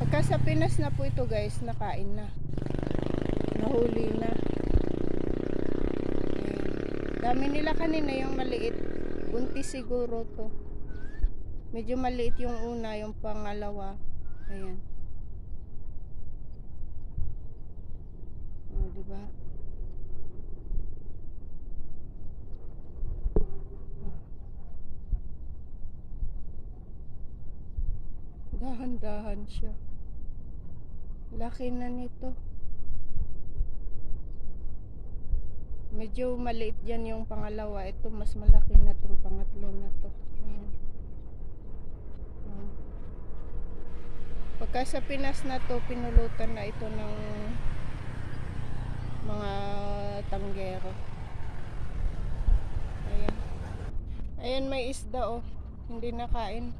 Pagka sa Pinas na po ito guys, nakain na. Nahuli na. Ayan. Dami nila kanina yung maliit. Buntis siguro to. Medyo maliit yung una, yung pangalawa. Ayan. O, diba? Dahan-dahan siya. Laki na nito. Medyo maliit yan yung pangalawa. Ito mas malaki na tong pangatlo na to. Ayan. Pagka sa Pinas na to, pinulutan na ito ng mga tanggero. Ayan. Ayan, may isda oh. Hindi nakain.